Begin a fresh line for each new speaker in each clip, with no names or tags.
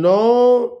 9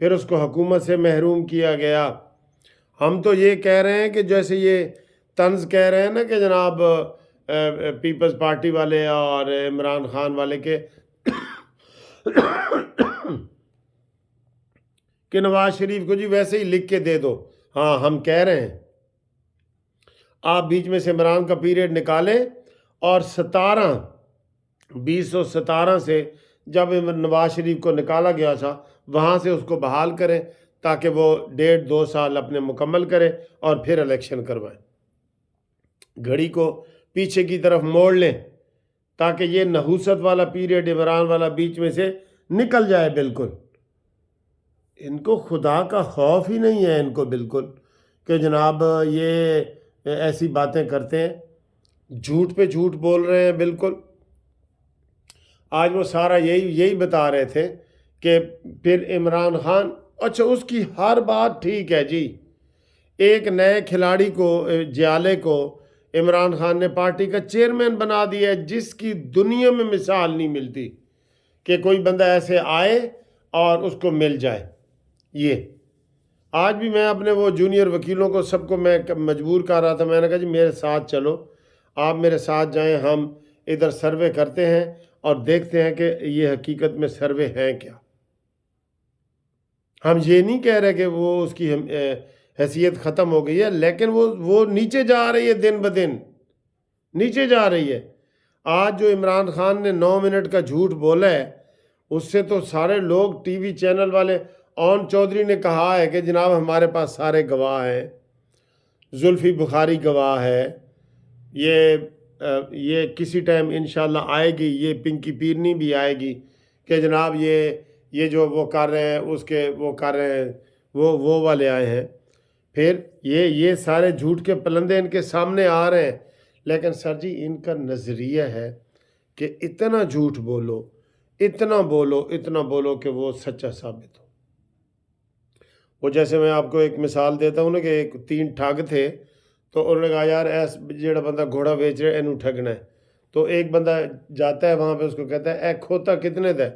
پھر اس کو حکومت سے محروم کیا گیا۔ ہم تو یہ کہہ رہے ہیں کہ جیسے یہ طنز کہہ رہے ہیں نا کہ جناب پیپلز پارٹی والے اور عمران خان والے کے کہ نواز شریف کو جی ویسے ہی لکھ کے دے دو۔ ہاں ہم کہہ رہے ہیں آپ بیچ میں سے عمران کا پیریڈ نکالیں اور 2017 سے جب نواز شریف کو نکالا گیا تھا وہاں سے اس کو بحال کریں تاکہ وہ 1.5-2 سال اپنے مکمل کرے اور پھر الیکشن کروائیں، گھڑی کو پیچھے کی طرف موڑ لیں تاکہ یہ نحوست والا پیریڈ عمران والا بیچ میں سے نکل جائے بالکل۔ ان کو خدا کا خوف ہی نہیں ہے ان کو بالکل کہ جناب یہ ایسی باتیں کرتے ہیں، جھوٹ پہ جھوٹ بول رہے ہیں بالکل۔ آج وہ سارا یہی بتا رہے تھے کہ پھر عمران خان، اچھا اس کی ہر بات ٹھیک ہے جی، ایک نئے کھلاڑی کو جیالے کو عمران خان نے پارٹی کا چیئرمین بنا دیا ہے، جس کی دنیا میں مثال نہیں ملتی کہ کوئی بندہ ایسے آئے اور اس کو مل جائے۔ یہ آج بھی میں اپنے وہ جونیئر وکیلوں کو سب کو میں مجبور کر رہا تھا، میں نے کہا جی میرے ساتھ چلو، آپ میرے ساتھ جائیں، ہم ادھر سروے کرتے ہیں اور دیکھتے ہیں کہ یہ حقیقت میں سروے ہیں کیا۔ ہم یہ نہیں کہہ رہے کہ وہ اس کی حیثیت ختم ہو گئی ہے، لیکن وہ نیچے جا رہی ہے، دن بدن نیچے جا رہی ہے۔ آج جو عمران خان نے 9 منٹ کا جھوٹ بولا ہے، اس سے تو سارے لوگ ٹی وی چینل والے، اون چودھری نے کہا ہے کہ جناب ہمارے پاس سارے گواہ ہیں، زلفی بخاری گواہ ہے، یہ کسی ٹائم انشاءاللہ آئے گی، یہ پنکی پیرنی بھی آئے گی کہ جناب یہ جو وہ کر رہے ہیں اس کے وہ کر رہے ہیں، وہ والے آئے ہیں۔ پھر یہ سارے جھوٹ کے پلندے ان کے سامنے آ رہے ہیں، لیکن سر جی ان کا نظریہ ہے کہ اتنا جھوٹ بولو، اتنا بولو کہ وہ سچا ثابت ہو۔ وہ جیسے میں آپ کو ایک مثال دیتا ہوں نا کہ 3 ٹھگ تھے، تو انہوں نے کہا یار جڑا بندہ گھوڑا بیچ رہا ہے اینو ٹھگنا ہے، تو ایک بندہ جاتا ہے وہاں پہ، اس کو کہتا ہے اے کھوتا کتنے دا ہے؟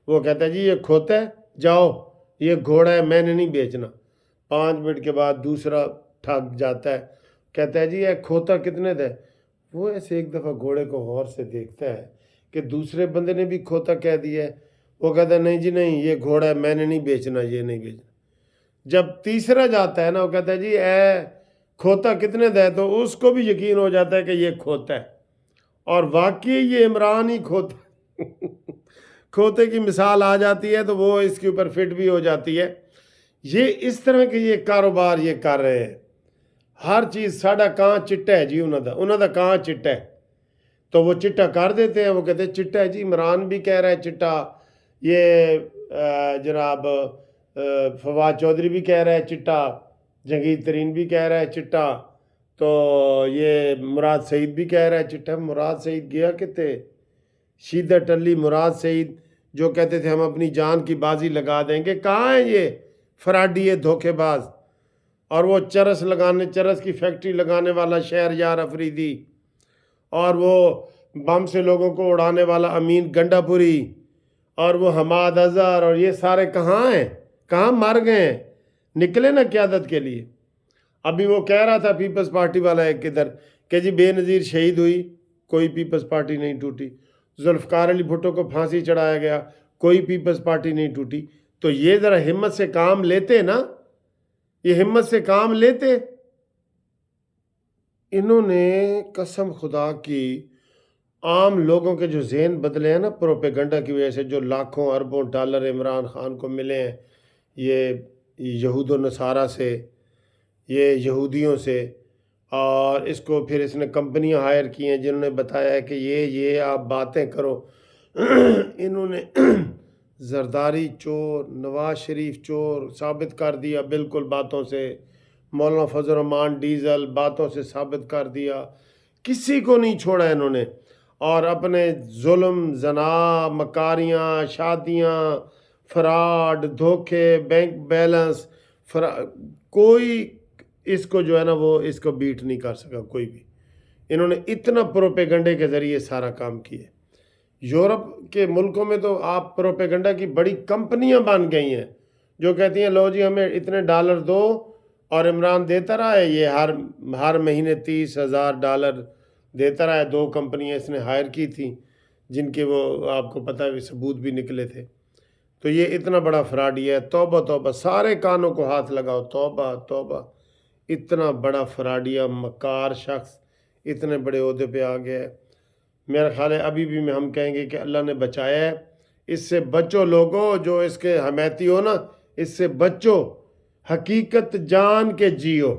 وہ کہتا ہے جی یہ کھوتا ہے، جاؤ یہ گھوڑا ہے میں نے نہیں بیچنا۔ 5 منٹ کے بعد دوسرا ٹھگ جاتا ہے، کہتا ہے جی یہ کھوتا کتنے دا ہے؟ وہ ایسے ایک دفعہ گھوڑے کو غور سے دیکھتا ہے کہ دوسرے بندے نے بھی کھوتا کہہ دیا ہے، وہ کہتا ہے نہیں جی نہیں یہ گھوڑا ہے میں نے نہیں بیچنا، یہ نہیں بیچنا۔ جب تیسرا جاتا ہے نا، وہ کہتا ہے جی اے کھوتا کتنے دا ہے، تو اس کو بھی یقین ہو جاتا ہے کہ یہ کھوتا ہے، اور واقعی یہ عمران ہی کھوتا کھوتے کی مثال آ جاتی ہے تو وہ اس کے اوپر فٹ بھی ہو جاتی ہے۔ یہ اس طرح کے یہ کاروبار یہ کر رہے ہیں، ہر چیز ساڑا کہاں چٹا ہے جی، انہوں دا کہاں چٹا ہے، تو وہ چٹا کر دیتے ہیں، وہ کہتے ہیں چٹا ہے جی، عمران بھی کہہ رہا ہے چٹا، یہ جناب فواد چودھری بھی کہہ رہا ہے چٹا، جنگیر ترین بھی کہہ رہا ہے چٹا، تو یہ مراد سعید بھی کہہ رہا ہے چٹا۔ مراد سعید گیا کتے شیدہ ٹلی، مراد سعید جو کہتے تھے ہم اپنی جان کی بازی لگا دیں گے، کہاں ہے یہ فراڈی ہے، دھوکے باز؟ اور وہ چرس کی فیکٹری لگانے والا شہریار افریدی، اور وہ بم سے لوگوں کو اڑانے والا امین گنڈا پوری، اور وہ حماد اظہر، اور یہ سارے کہاں ہیں؟ کہاں مر گئے ہیں؟ نکلے نا قیادت کے لیے۔ ابھی وہ کہہ رہا تھا پیپلز پارٹی والا ایک ادھر کہ جی بے نظیر شہید ہوئی، کوئی پیپلز پارٹی نہیں ٹوٹی، ذوالفقار علی بھٹو کو پھانسی چڑھایا گیا، کوئی پیپلز پارٹی نہیں ٹوٹی۔ تو یہ ذرا ہمت سے کام لیتے نا، یہ ہمت سے کام لیتے۔ انہوں نے قسم خدا کی عام لوگوں کے جو ذہن بدلے ہیں نا پروپیگنڈا کی وجہ سے، جو لاکھوں اربوں ڈالر عمران خان کو ملے ہیں یہ یہود و نصارہ سے، یہ یہودیوں سے، اور اس کو پھر اس نے کمپنیاں ہائر کی ہیں جنہوں نے بتایا ہے کہ یہ آپ باتیں کرو۔ انہوں نے زرداری چور، نواز شریف چور ثابت کر دیا بالکل باتوں سے، مولانا فضل الرحمان ڈیزل باتوں سے ثابت کر دیا، کسی کو نہیں چھوڑا انہوں نے۔ اور اپنے ظلم، زنا، مکاریاں، شادیاں، فراڈ، دھوکے، بینک بیلنس، کوئی اس کو جو ہے نا وہ اس کو بیٹ نہیں کر سکا کوئی بھی۔ انہوں نے اتنا پروپیگنڈے کے ذریعے سارا کام کیے۔ یورپ کے ملکوں میں تو آپ پروپیگنڈا کی بڑی کمپنیاں بن گئی ہیں، جو کہتی ہیں لو جی ہمیں اتنے ڈالر دو، اور عمران دیتا رہا ہے، یہ ہر مہینے $30,000 دیتا رہا ہے۔ 2 کمپنیاں اس نے ہائر کی تھیں جن کے وہ آپ کو پتہ ہے ثبوت بھی نکلے تھے۔ تو یہ اتنا بڑا فراڈی ہے، توبہ توبہ، سارے کانوں کو ہاتھ لگاؤ، توبہ توبہ، اتنا بڑا فراڈیا مکار شخص اتنے بڑے عہدے پہ آ گیا ہے۔ میرا خیال ہے ابھی بھی ہم کہیں گے کہ اللہ نے بچایا ہے، اس سے بچو لوگوں، جو اس کے حمایتی ہو نا، اس سے بچو، حقیقت جان کے جیو۔